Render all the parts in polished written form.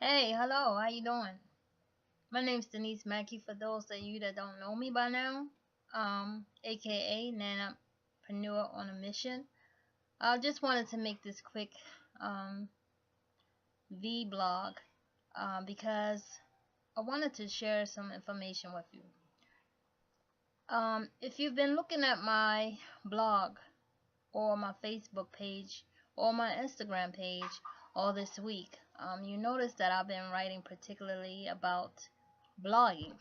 Hey, hello, how you doing? My name's Denise Mackey for those of you that don't know me by now, aka Nanapreneur on a Mission. I just wanted to make this quick um, Vblog because I wanted to share some information with you. If you've been looking at my blog or my Facebook page or my Instagram page all this week, you notice that I've been writing particularly about blogging.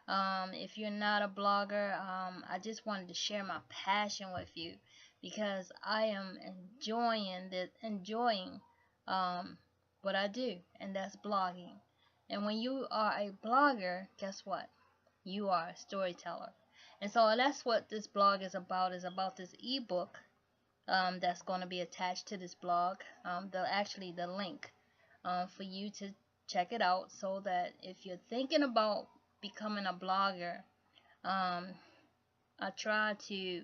If you're not a blogger, I just wanted to share my passion with you because I am enjoying um, what I do, and that's blogging. And when you are a blogger, guess what? You are a storyteller. And so that's what this blog is about this ebook that's going to be attached to this blog. Actually the link for you to check it out, so that if you're thinking about becoming a blogger, um, I try to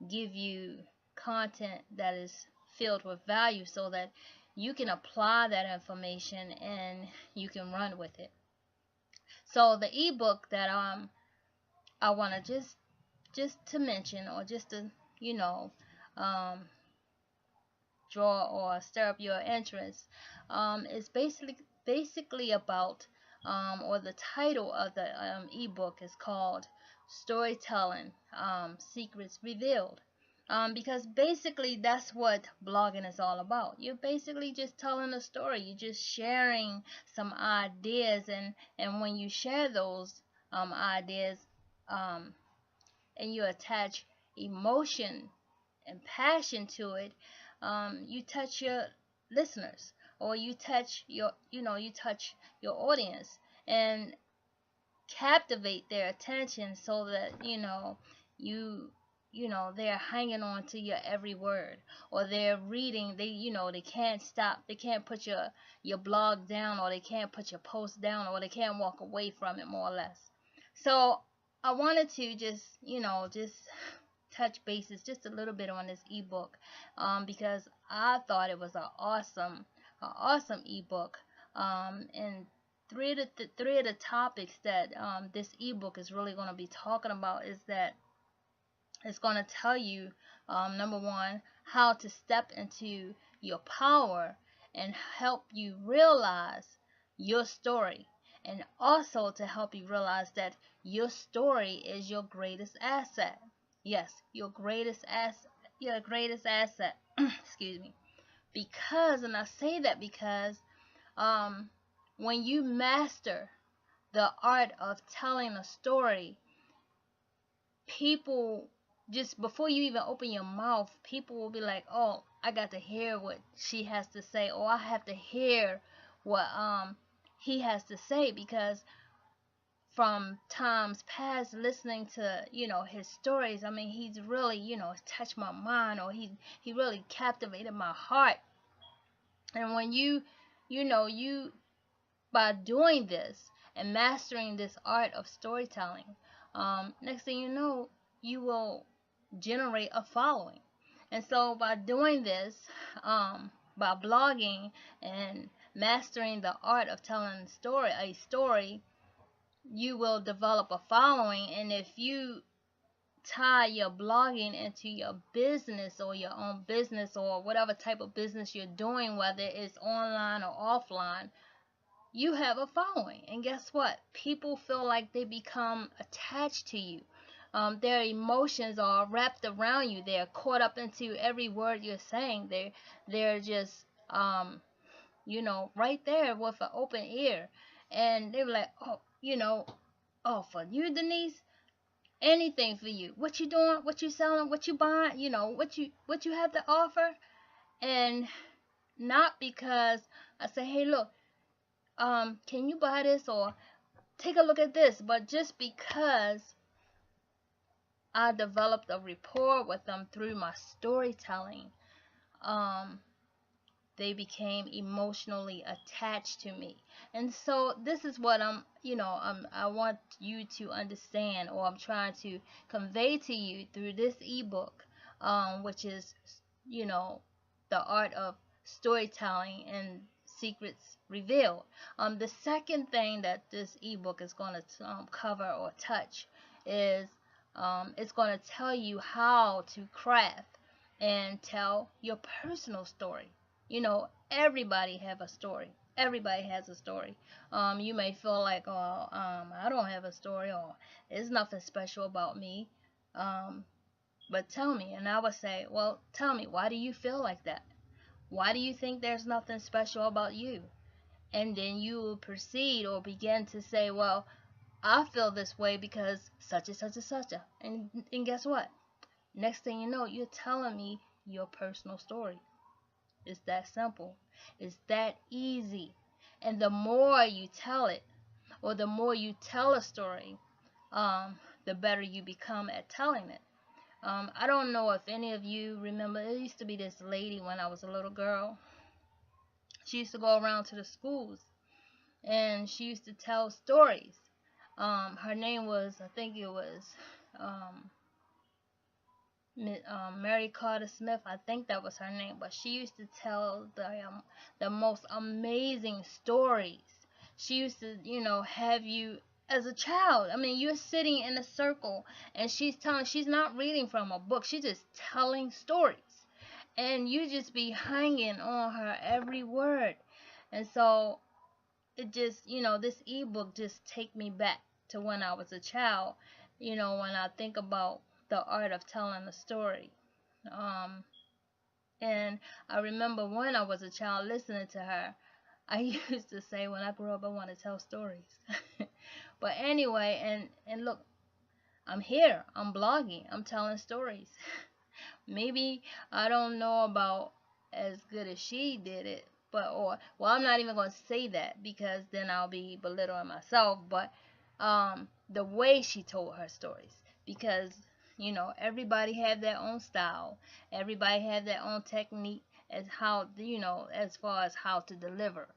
give you content that is filled with value so that you can apply that information and you can run with it. So the ebook that I want to just to mention, or just to you know um, draw or stir up your interest, is basically about, or the title of the ebook is called Storytelling Secrets Revealed. Because basically that's what blogging is all about. You're basically just telling a story. You're just sharing some ideas, and when you share those ideas, um, and you attach emotion and passion to it, you touch your listeners, or you touch you touch your audience and captivate their attention, so that they're hanging on to your every word, or they're reading. They can't stop. They can't put your blog down, or they can't put your post down, or they can't walk away from it, more or less. So I wanted to just touch bases just a little bit on this ebook, because I thought it was an awesome ebook, and three of the topics that this ebook is really going to be talking about is that it's going to tell you, number one, how to step into your power and help you realize your story, and also to help you realize that your story is your greatest asset. Yes, your greatest asset. Your greatest asset. Excuse me. Because, and I say that because, um, when you master the art of telling a story, people, just before you even open your mouth, people will be like, "Oh, I got to hear what she has to say, or I have to hear what he has to say," because from times past, listening to his stories, I mean, he's really touched my mind, or he really captivated my heart. And when you by doing this and mastering this art of storytelling, next thing you know, you will generate a following. And so by doing this, by blogging and mastering the art of telling a story, you will develop a following. And if you tie your blogging into your business, or your own business, or whatever type of business you're doing, whether it's online or offline, you have a following. And guess what? People feel like they become attached to you. Their emotions are wrapped around you. They're caught up into every word you're saying. They're just right there with an open ear. And they're like, "Oh, oh, for you, Denise, anything for you. What you doing? What you selling? What you buying? What you have to offer?" And not because I say, "Hey, look, can you buy this?" or "Take a look at this," but just because I developed a rapport with them through my storytelling, um, they became emotionally attached to me. And so this is what I want you to understand, or I'm trying to convey to you through this ebook, which is, the art of storytelling and secrets revealed. The second thing that this ebook is going to cover or touch is it's going to tell you how to craft and tell your personal story. You know, everybody have a story. Everybody has a story. You may feel like, oh, I don't have a story, or there's nothing special about me. But tell me, and I would say, well, tell me, why do you feel like that? Why do you think there's nothing special about you? And then you will proceed or begin to say, well, I feel this way because such and such and such. And guess what? Next thing you know, you're telling me your personal story. It's that simple. It's that easy. And the more you tell it, or the more you tell a story, the better you become at telling it. I don't know if any of you remember, there used to be this lady when I was a little girl. She used to go around to the schools and she used to tell stories. Her name was, I think it was um, Mary Carter Smith. I think that was her name. But she used to tell the most amazing stories. She used to, have you as a child. I mean, you're sitting in a circle and she's not reading from a book. She's just telling stories. And you just be hanging on her every word. And so it just, this ebook just take me back to when I was a child. When I think about the art of telling a story. And I remember when I was a child listening to her, I used to say, when I grow up, I want to tell stories. But anyway, and look, I'm here. I'm blogging. I'm telling stories. Maybe I don't know about as good as she did it, well, I'm not even going to say that because then I'll be belittling myself. But the way she told her stories, because everybody had their own style, everybody had their own technique as how as far as how to deliver.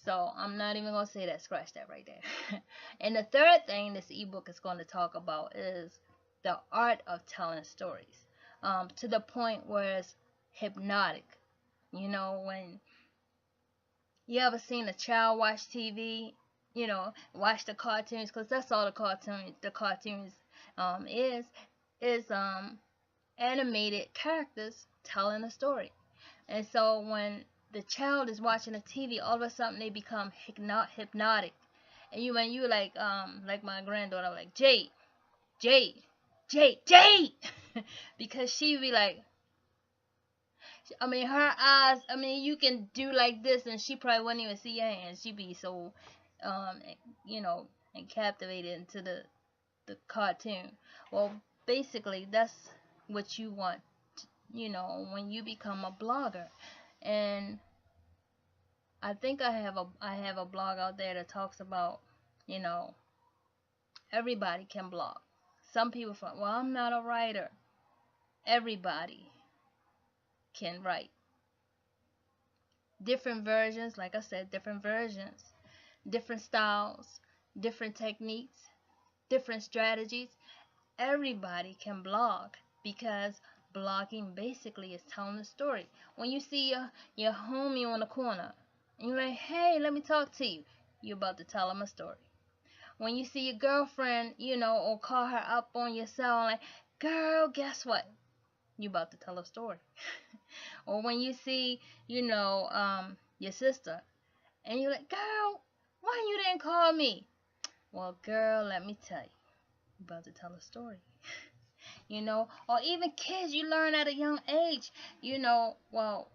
So I'm not even going to say that. Scratch that right there. And the third thing this ebook is going to talk about is the art of telling stories, to the point where it's hypnotic. When you ever seen a child watch TV, watch the cartoons, because that's all the cartoons is animated characters telling a story. And so when the child is watching the TV, all of a sudden they become hypnotic. And when you like my granddaughter, like Jade, Jade, Jade, Jade, because she be like, I mean, her eyes, I mean, you can do like this and she probably wouldn't even see your hands. She'd be so, and captivated into the cartoon. Well, basically, that's what you want, when you become a blogger. And I think I have a blog out there that talks about, everybody can blog. Some people say, well, I'm not a writer. Everybody can write. Different versions, like I said, different versions, different styles, different techniques, different strategies. Everybody can blog, because blogging basically is telling a story. When you see your homie on the corner and you're like, hey, let me talk to you, you're about to tell him a story. When you see your girlfriend, or call her up on your cell, like, girl, guess what? You're about to tell a story. Or when you see, your sister, and you're like, girl, why you didn't call me? Well, girl, let me tell you, you're about to tell a story. Or even kids, you learn at a young age. Well,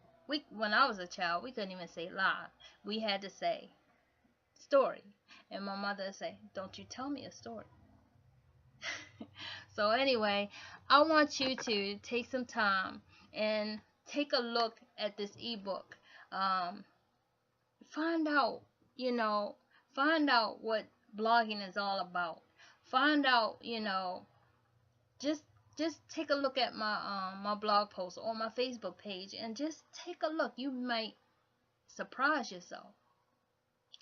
when I was a child, we couldn't even say lie. We had to say story. And my mother would say, don't you tell me a story. So anyway, I want you to take some time and take a look at this ebook. Find out, find out what blogging is all about. Find out, just take a look at my blog post or my Facebook page, and just take a look. You might surprise yourself.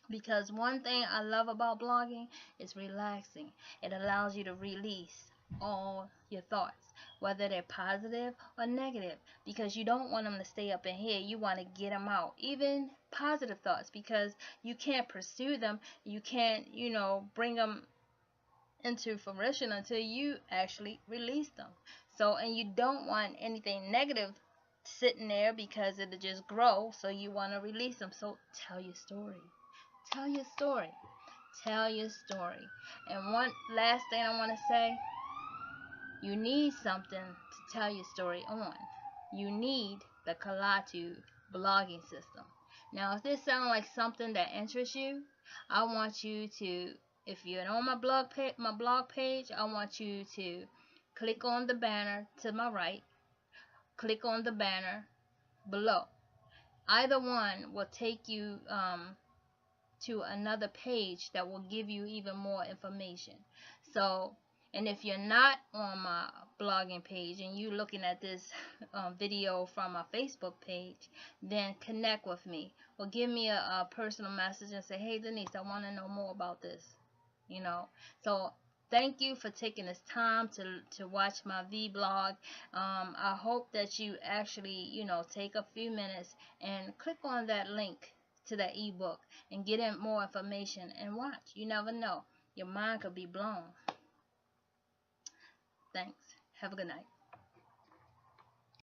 Because one thing I love about blogging is relaxing. It allows you to release all your thoughts, whether they're positive or negative, because you don't want them to stay up in here. You want to get them out. Even positive thoughts, because you can't pursue them, you can't, bring them into fruition until you actually release them. So, and you don't want anything negative sitting there, because it'll just grow, so you want to release them. So tell your story. Tell your story. Tell your story. And one last thing I want to say, you need something to tell your story on. You need the Kalatu blogging system. Now, if this sounds like something that interests you, I want you to, if you're on my blog page, I want you to click on the banner to my right, click on the banner below. Either one will take you to another page that will give you even more information. So, and if you're not on my blogging page and you're looking at this video from my Facebook page, then connect with me or give me a personal message and say, hey Denise, I want to know more about this. So thank you for taking this time to watch my vlog. I hope that you actually take a few minutes and click on that link to that ebook and get in more information and watch. You never know, your mind could be blown. Thanks. Have a good night.